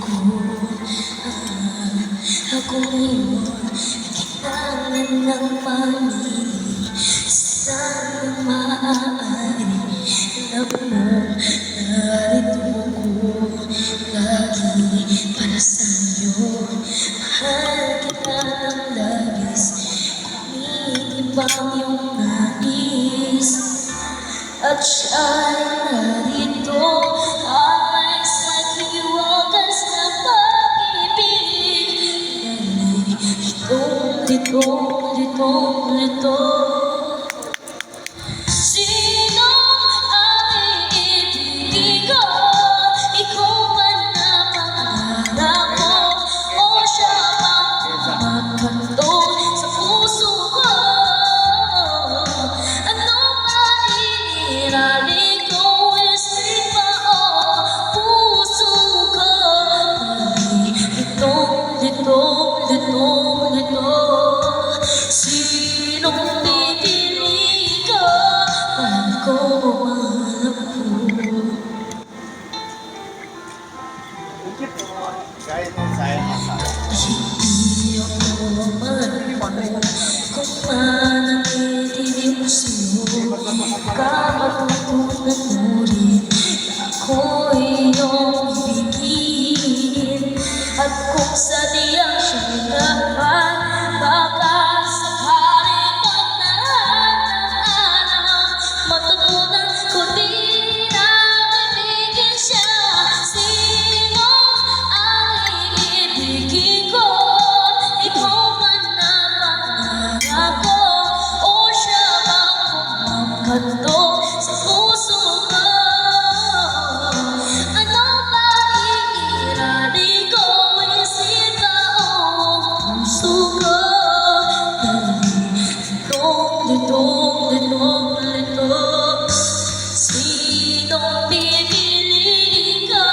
ko. Ako ngayon kailangan ng paningin. Sana maaari alam mo, narito ko lagi para sa'yo. Mahal kita ng labis, kumitibang yung nais. At siya'y narito, alay sa hiwagas na pag-ibig. Lito. Sino ang iibigin ko? Ikaw ba na pangarap ko? O siya bang kumakantong sa puso ko? Ano ba inirali ko? Isip ba o puso ko? Lito. Sinong pipili ka? Paano ko mahanap ko? Hindi ako mahanap kung mananitili mo sa'yo. Kapatutunan mo rin na ako'y iyong ibigin. At kung sadyang siya'y dapat, baka sakaling pagdaanan, matutunan ko din ang ibigin siya. Sino ang iibigin ko? Ikaw man na pangarap ko, o siya bang kumakantong sa puso ko? Ano ba iirali ko? Isip ba o puso ko? Lito. Sinong pipili ka?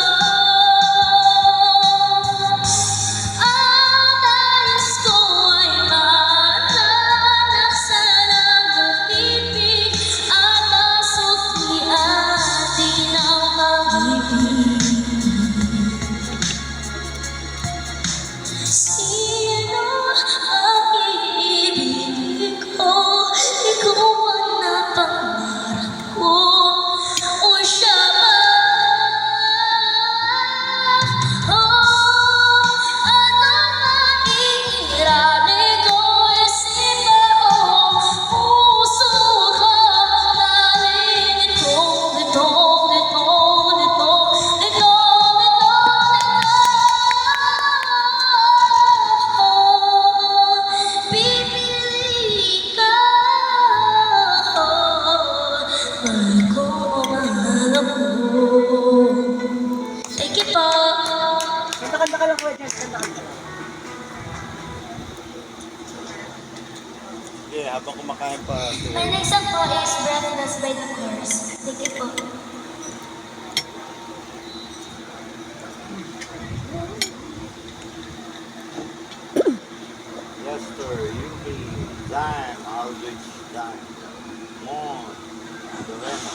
Ang nais ko ay mananaksan ang pag-ibig at masuklian ang pag-ibig. Sino ang iibigin ko? Ikaw ang napangarap ko, o siya ba? Ano ba iirali ko? Isip ba o puso ko? Dahil lito. Pipili ka, mahal ko o mahanap ko. Thank you po. Kanta ka lang po, Jess. Kanta ka. Yeah, habang kumakain pa. My next song po is Breathless by The Course. Thank you po. Lester, Yuki, Zion, Aldrich, Zion, Moon, Lorena.